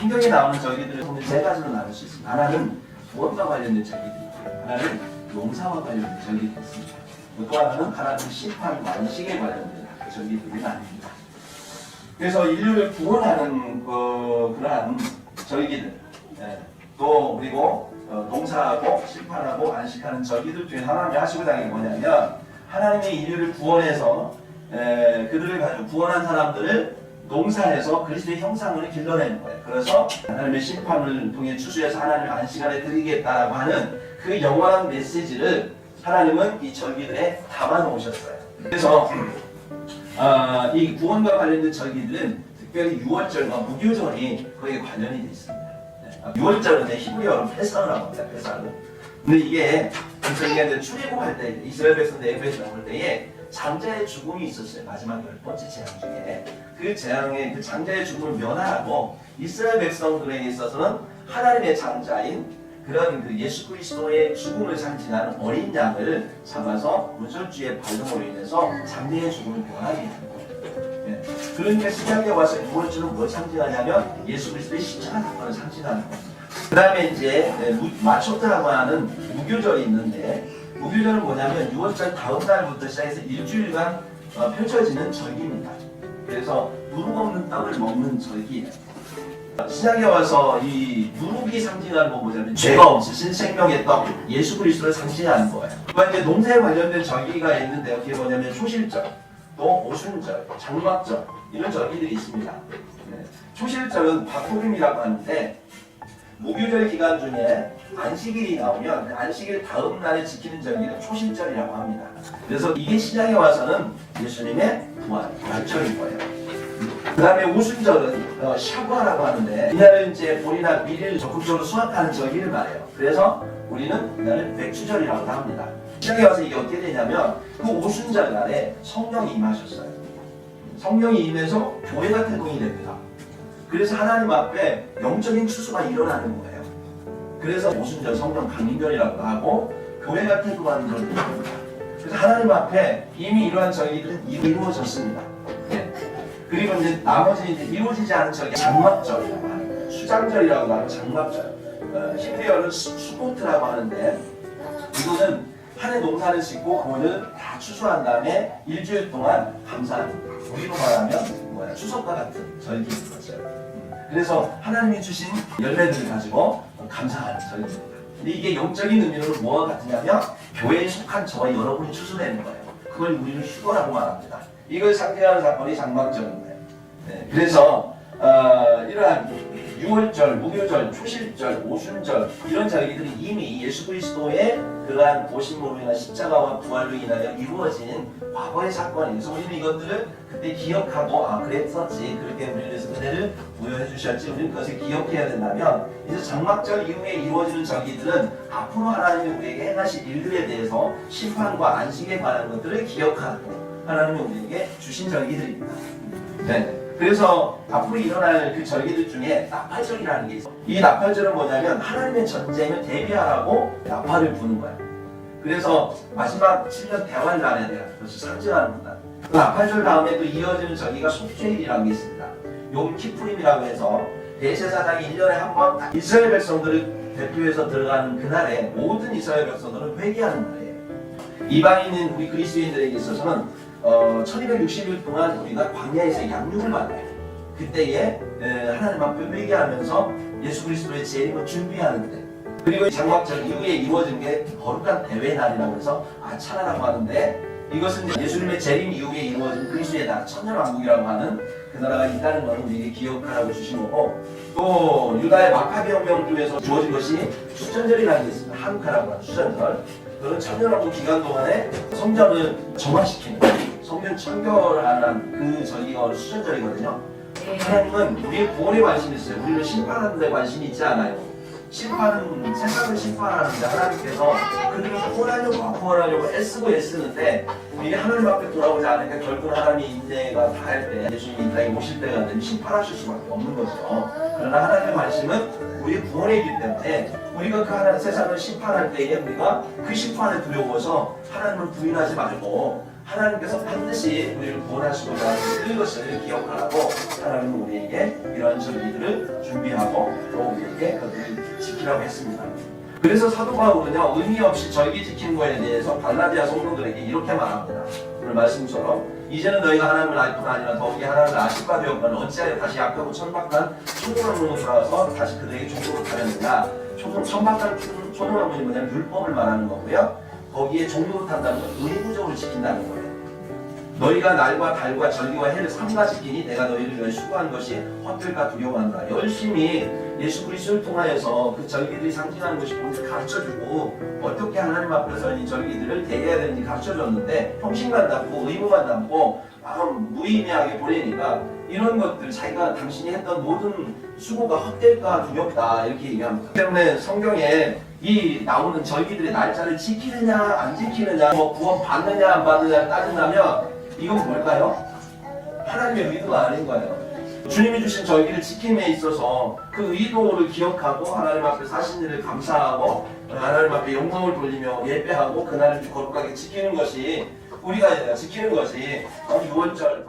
성경에 나오는 절기들을 보면 세 가지로 나눌 수 있습니다. 하나는 구원과 관련된 절기들이 있고요. 하나는 용사와 관련된 절기들이 있습니다. 또 하나는 심판, 완식에 관련된 절기들이 나뉩니다. 그래서 인류를 구원하는 그러한 절기들, 또 그리고 농사하고 심판하고 안식하는 절기들 중에 하나님이 하시고자 하는 게 뭐냐면 하나님이 인류를 구원해서 그들을 가지고 구원한 사람들을 농사해서 그리스도의 형상을 길러내는 거예요. 그래서 하나님의 심판을 통해 추수해서 하나님의 안식안에 드리겠다라고 하는 그 영원한 메시지를 하나님은 이 절기들에 담아놓으셨어요. 그래서 이 구원과 관련된 절기들은 특별히 유월절과 무교절이 거기에 관련이 되어 있습니다. 유월절은 히브리어로 페사라고 합니다. 페사로. 근데 이게 출애굽할 때 이스라엘 백성들 애굽에서 나올 때에 장자의 죽음이 있었어요. 마지막 10번째 재앙 중에 그 재앙의 그 장자의 죽음을 면하라고 이스라엘 백성들에게 있어서는 하나님의 장자인 그런 그 예수 그리스도의 죽음을 상징하는 어린 양을 잡아서 문설주의 발름으로 인해서 장자의 죽음을 면하게 하는 거예요. 그러니까 신약에 와서 유월절은 뭘 상징하냐면 예수 그리스도의 십자가 사건을 상징하는 겁니다. 그 다음에 이제 마초트라고 하는 무교절이 있는데 무교절은 뭐냐면 유월절 다음 날부터 시작해서 일주일간 펼쳐지는 절기입니다. 그래서 누룩 없는 떡을 먹는 절기예요. 신약에 와서 이 누룩이 상징하는 건 뭐냐면 죄가 없으신 생명의 떡 예수 그리스도를 상징하는 거예요. 그리고 이제 농사에 관련된 절기가 있는데 그게 뭐냐면 초실절, 또 오순절, 장막절 이런 절기들이 있습니다. 초실절은 바토림이라고 하는데 무교절 기간 중에 안식일이 나오면 안식일 다음 날에 지키는 절기를 초실절이라고 합니다. 그래서 이게 신약에 와서는 예수님의 부활절인 거예요. 그 다음에 오순절은 샤부아라고 하는데 이날은 이제 보리나 밀을 적극적으로 수확하는 절기를 말해요. 그래서 우리는 이날을 백주절이라고 합니다. 신약에 와서 이게 어떻게 되냐면 그 오순절 날에 성령이 임하셨어요. 성령이 임해서 교회가 태동이 됩니다. 그래서 하나님 앞에 영적인 추수가 일어나는 거예요. 그래서 오순절 성령 강림절이라고 하고 교회가 태동하는 절기입니다. 그래서 하나님 앞에 이미 이러한 절기들은 이루어졌습니다. 그리고 이제 나머지 이제 이루어지지 않은 절기 장막절이라고 하는 수장절이라고 하는 장막절. 히브리어는 수코트라고 하는데 이거는 한 해 농사를 짓고 그거를 다 추수한 다음에 일주일 동안 감사하는 우리로 말하면 추석과 같은 절기인 거죠. 그래서 하나님이 주신 열매들을 가지고 감사하는 절기입니다. 근데 이게 영적인 의미로는 뭐와 같으냐면 교회에 속한 저와 여러분이 추수되는 거예요. 그걸 우리는 휴거라고 말합니다. 이걸 상징하는 사건이 장막절인 거예요. 그래서 이러한 유월절, 무교절, 초실절, 오순절 이런 절기들이 이미 예수 그리스도의 그러한 보심으로 인한 십자가와 부활로 인하여 이루어진 과거의 사건이에요. 그래서 우리는 이것들을 그때 기억하고 그랬었지 그렇게 우리를 위해서 은혜를 부여해 주셨지 우리는 그것을 기억해야 된다면 이제 장막절 이후에 이루어지는 절기들은 앞으로 하나님이 우리에게 행하실 일들에 대해서 심판과 안식에 관한 것들을 기억하고 하나님이 우리에게 주신 절기들입니다. 그래서 앞으로 일어날 그 절기들 중에 나팔절이라는 게 있어요. 이 나팔절은 뭐냐면 하나님의 전쟁을 대비하라고 나팔을 부는 거예요. 그래서 마지막 7년 대환 날에 대한 것을 상징하는구나. 그 나팔절 다음에 또 이어지는 절기가 속죄일이라는 게 있습니다. 욤키푸림이라고 해서 대제사장이 1년에 한 번 이스라엘 백성들을 대표해서 들어가는 그날에 모든 이스라엘 백성들은 회개하는 거예요. 이방인인 우리 그리스도인들에게 있어서는 1260일 동안 우리가 광야에서 양육을 받아요. 그때에 하나님 앞에 회개하면서 예수 그리스도의 재림을 준비하는데 그리고 장막절 이후에 이루어진 게 거룩한 대회 날이라고 해서 아차라라고 하는데 이것은 예수님의 재림 이후에 이루어진 그리스도의 나라 천년왕국이라고 하는 그 나라가 있다는 것을 우리에게 기억하라고 주신 거고 또 유다의 마카비 혁명 중에서 주어진 것이 수전절이라는 게 있습니다. 한카라고 하는 수전절. 그런 천년왕국 기간 동안에 성전을 정화시키는 성전 청결하는 그 절기가 수전절이거든요. 하나님은 우리의 구원에 관심이 있어요. 우리는 심판하는 데 관심이 있지 않아요. 심판은 세상을 심판하는데 하나님께서 그들을 구원하려고 애쓰는데 이게 하나님 앞에 돌아오지 않으니까 결국 하나님의 인내가 다할 때 예수님이 이 땅에 오실 때가 되면 심판하실 수밖에 없는 거죠. 그러나 하나님의 관심은 우리의 구원이기 때문에 우리가 그 세상을 심판할 때에 우리가 그 심판에 두려워서 하나님을 부인하지 말고 하나님께서 반드시 우리를 구원하시고자 하는 그것을 기억하라고 하나님은 우리에게 이러한 절기들을 준비하고 또 우리에게 그것을 지키라고 했습니다. 그래서 사도 바울은요, 의미 없이 절기 지키는 것에 대해서 갈라디아 성도들에게 이렇게 말합니다. 오늘 말씀처럼 이제는 너희가 하나님을 알 뿐 아니라 더욱이 하나님을 아실 바 되었거늘 어찌하여 다시 약하고 천박한 초등학문으로 돌아와서 다시 그들에게 종로로 타려느냐. 천박한 초등학문이 뭐냐면 율법을 말하는 거고요. 거기에 종로로 탄다는 건 의무적으로 지킨다는 거예요. 너희가 날과 달과 절기와 해를 삼가 지키니 내가 너희를 위해 수고한 것이 헛될까 두려워한다. 열심히 예수 그리스도를 통하여서 그 절기들이 상징하는 것이 뭔지 가르쳐주고 어떻게 하나님 앞에서 이 절기들을 대해야 되는지 가르쳐줬는데 형식만 담고 의무만 담고 무의미하게 보내니까 이런 것들 자기가 당신이 했던 모든 수고가 헛될까 두렵다 이렇게 얘기합니다. 때문에 성경에 이 나오는 절기들의 날짜를 지키느냐 안 지키느냐 뭐 구원 받느냐 안 받느냐 따진다면 이건 뭘까요? 하나님의 의도가 아닌 거예요. 주님이 주신 절기를 지킴에 있어서 그 의도를 기억하고 하나님 앞에 사신 일을 감사하고 하나님 앞에 영광을 돌리며 예배하고 그날을 거룩하게 지키는 것이 우리가 지키는 것이 6월절